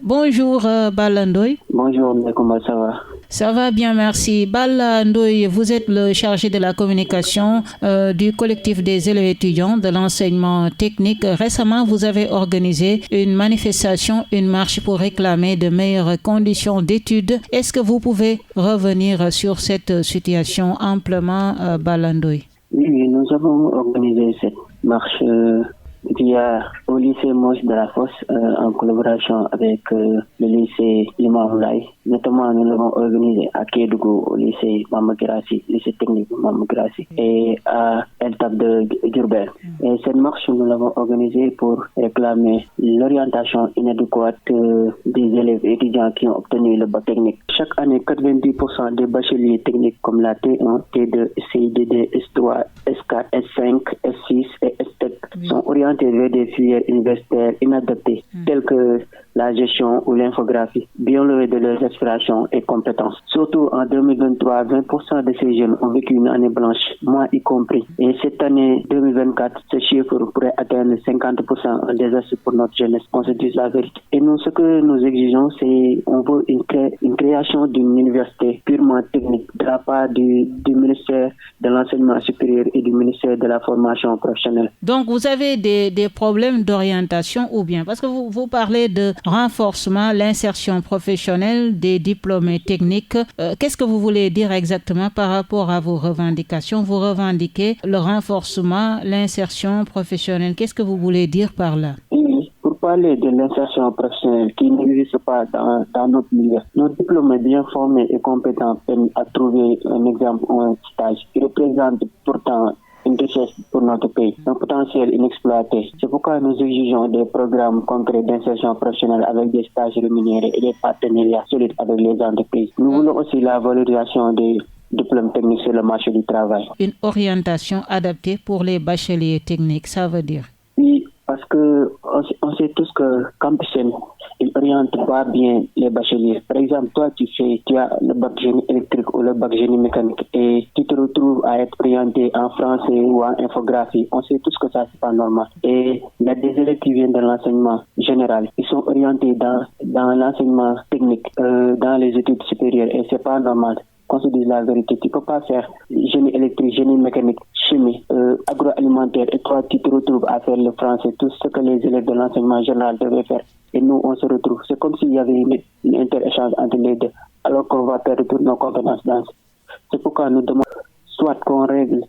Bonjour Balla Ndoye. Bonjour, mais comment ça va? Ça va bien, merci. Balla Ndoye, vous êtes le chargé de la communication du collectif des élèves étudiants de l'enseignement technique. Récemment, vous avez organisé une manifestation, une marche pour réclamer de meilleures conditions d'études. Est-ce que vous pouvez revenir sur cette situation amplement, Balla Ndoye? Oui, nous avons organisé cette marche au lycée Moche de la Fosse en collaboration avec le lycée Imam Laye. Notamment, nous l'avons organisé à Kédougou, au lycée Mamagirassi, lycée technique Mamagirassi, et à El Tab de Diourbel. Et cette marche, nous l'avons organisée pour réclamer l'orientation inadéquate des élèves étudiants qui ont obtenu le bac technique. Chaque année, 90% des bacheliers techniques comme la T1, T2, CIDD, S3, S4, S5, S6 et STEC sont orientés vers des filières universitaires inadaptées, telles que la gestion ou l'infographie, bien loin de leurs aspirations et compétences. Surtout en 2023, 20% de ces jeunes ont vécu une année blanche, moi y compris. Et cette année 2024, ce chiffre pourrait atteindre 50%, un désastre pour notre jeunesse. On se dit la vérité. Et nous, ce que nous exigeons, c'est on veut une création d'une université purement technique de la part du ministère de l'enseignement supérieur et du ministère de la formation professionnelle. Donc, vous avez des problèmes d'orientation ou bien, parce que vous parlez de renforcement, l'insertion professionnelle des diplômés techniques. Qu'est-ce que vous voulez dire exactement par rapport à vos revendications? Vous revendiquez le renforcement, l'insertion professionnelle. Qu'est-ce que vous voulez dire par là? Pour parler de l'insertion professionnelle qui n'existe pas dans notre milieu, nos diplômés bien formés et compétents peinent à trouver un exemple ou un stage qui représente pourtant une richesse pour notre pays, un potentiel inexploité. C'est pourquoi nous exigeons des programmes concrets d'insertion professionnelle avec des stages rémunérés et des partenariats solides avec les entreprises. Nous voulons aussi la valorisation des diplômes techniques sur le marché du travail. Une orientation adaptée pour les bacheliers techniques, ça veut dire? Oui, parce que on sait tous que Campus-N, il oriente pas bien les bacheliers. Par exemple, toi, tu as le bac génie électrique ou le bac génie mécanique et tu te retrouves à être orienté en français ou en infographie. On sait tous que ça, c'est pas normal. Et il y a des élèves qui viennent de l'enseignement général. Ils sont orientés dans l'enseignement technique, dans les études supérieures et c'est pas normal. Qu'on se dise la vérité, tu peux pas faire génie électrique, génie mécanique, chimie, agroalimentaire et toi tu te retrouves à faire le français, tout ce que les élèves de l'enseignement général devaient faire. Et nous on se retrouve. C'est comme s'il y avait une inter-échange entre les deux, alors qu'on va perdre toutes nos compétences dans ça. C'est pourquoi nous demandons soit qu'on règle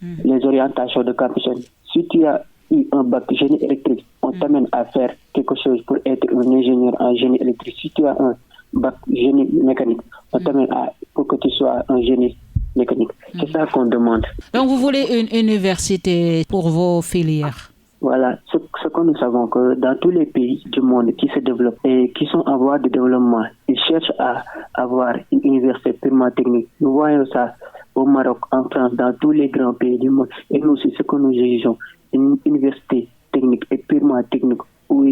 les orientations de campus. Si tu as eu un bac génie électrique, on t'amène à faire quelque chose pour être un ingénieur en génie électrique. Si tu as un bac génie mécanique, on t'amène pour que tu sois un génie mécanique. C'est ça qu'on demande. Donc vous voulez une université pour vos filières? Voilà, ce que nous savons que dans tous les pays du monde qui se développent et qui sont en voie de développement, ils cherchent à avoir une université purement technique. Nous voyons ça au Maroc, en France, dans tous les grands pays du monde. Et nous, c'est ce que nous exigeons, une université technique et purement technique où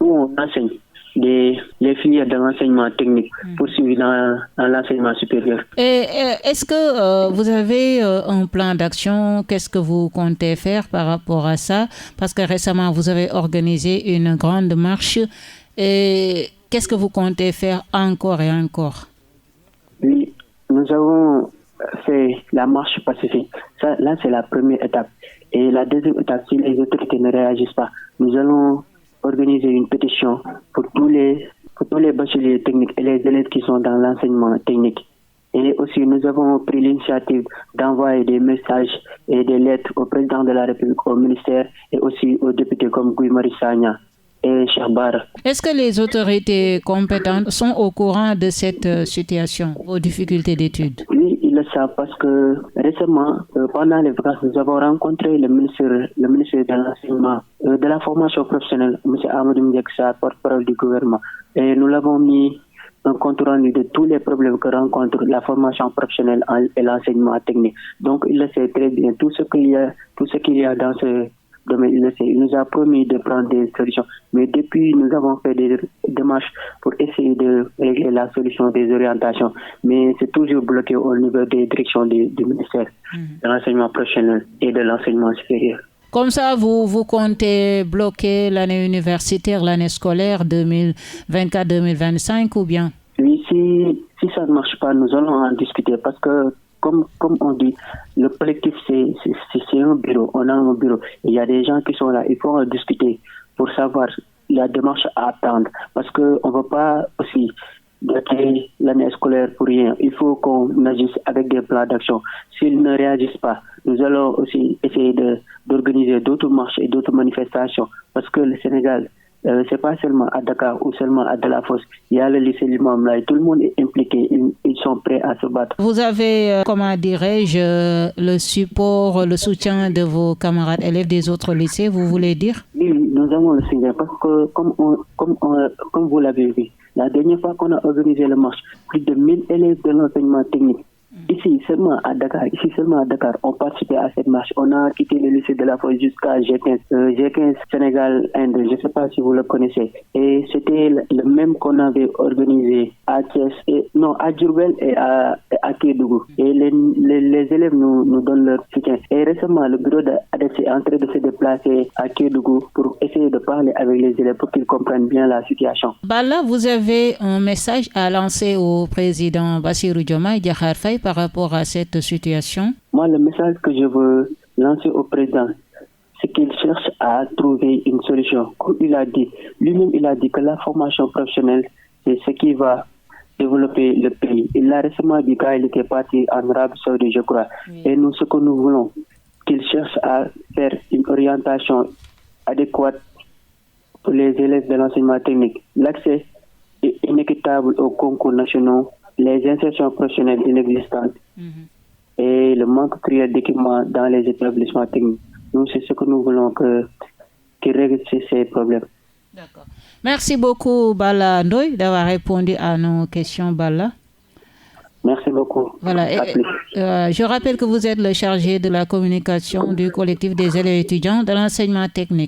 on enseigne les filières de l'enseignement technique poursuivies dans l'enseignement supérieur. Et est-ce que vous avez un plan d'action? Qu'est-ce que vous comptez faire par rapport à ça? Parce que récemment, vous avez organisé une grande marche. Et qu'est-ce que vous comptez faire encore et encore? Oui, nous avons fait la marche pacifique. Ça, là, c'est la première étape. Et la deuxième étape, si les autorités ne réagissent pas, nous allons organiser une pétition pour tous les bacheliers techniques et les élèves qui sont dans l'enseignement technique. Et aussi, nous avons pris l'initiative d'envoyer des messages et des lettres au président de la République, au ministère et aussi aux députés comme Guy Marius Sagna et Cheikh Bara. Est-ce que les autorités compétentes sont au courant de cette situation, aux difficultés d'études? Oui, ils le savent parce que récemment, pendant les vacances, nous avons rencontré le ministre de l'enseignement, de la formation professionnelle, M. Amadou Ndiaksa, porte-parole du gouvernement. Et nous l'avons mis un compte rendu de tous les problèmes que rencontre la formation professionnelle et l'enseignement technique. Donc, il le sait très bien. Tout ce qu'il y a dans ce domaine, il le sait. Il nous a promis de prendre des solutions. Mais depuis, nous avons fait des démarches pour essayer de régler la solution des orientations. Mais c'est toujours bloqué au niveau des directions du ministère de l'enseignement professionnel et de l'enseignement supérieur. Comme ça, vous comptez bloquer l'année universitaire, l'année scolaire 2024-2025 ou bien? Oui, si ça ne marche pas, nous allons en discuter parce que, comme on dit, le collectif, c'est un bureau. On a un bureau. Il y a des gens qui sont là. Il faut en discuter pour savoir la démarche à attendre. Parce qu'on ne veut pas aussi bloquer l'année scolaire pour rien. Il faut qu'on agisse avec des plans d'action. S'ils ne réagissent pas, nous allons aussi essayer d'organiser d'autres marches et d'autres manifestations. Parce que le Sénégal, c'est pas seulement à Dakar ou seulement à Delafosse. Il y a le lycée Limamou Laye. Tout le monde est impliqué. Ils sont prêts à se battre. Vous avez, comment dirais-je, le support, le soutien de vos camarades élèves des autres lycées, vous voulez dire? Oui, nous avons le soutien parce que, comme vous l'avez vu, la dernière fois qu'on a organisé le marche, plus de 1000 élèves de l'enseignement technique, ici seulement à Dakar, ont participé à cette marche. On a quitté le lycée de la Fosse jusqu'à G15, G15 Sénégal-Inde, je ne sais pas si vous le connaissez. Et c'était le même qu'on avait organisé à Thiès, à Diourbel et à Kédougou. Et les élèves nous donnent leur soutien. Et récemment, le bureau d'ADES est en train de se déplacer à Kédougou pour essayer de parler avec les élèves pour qu'ils comprennent bien la situation. Là, vous avez un message à lancer au président Bassirou Diomaye Diakhar Faye par rapport à cette situation? Moi, le message que je veux lancer au président, c'est qu'il cherche à trouver une solution. Comme il a dit, lui-même, il a dit que la formation professionnelle, c'est ce qui va développer le pays. Il a récemment dit qu'il était parti en Arabie Saoudite, je crois. Oui. Et nous, ce que nous voulons, qu'il cherche à faire une orientation adéquate pour les élèves de l'enseignement technique. L'accès est inéquitable aux concours nationaux, les insertions professionnelles inexistantes et le manque cruel d'équipement dans les établissements techniques. Nous, c'est ce que nous voulons qu'il règle ces problèmes. D'accord. Merci beaucoup, Balla Ndoye, d'avoir répondu à nos questions, Balla. Merci beaucoup. Voilà. Je rappelle que vous êtes le chargé de la communication du collectif des élèves étudiants de l'enseignement technique.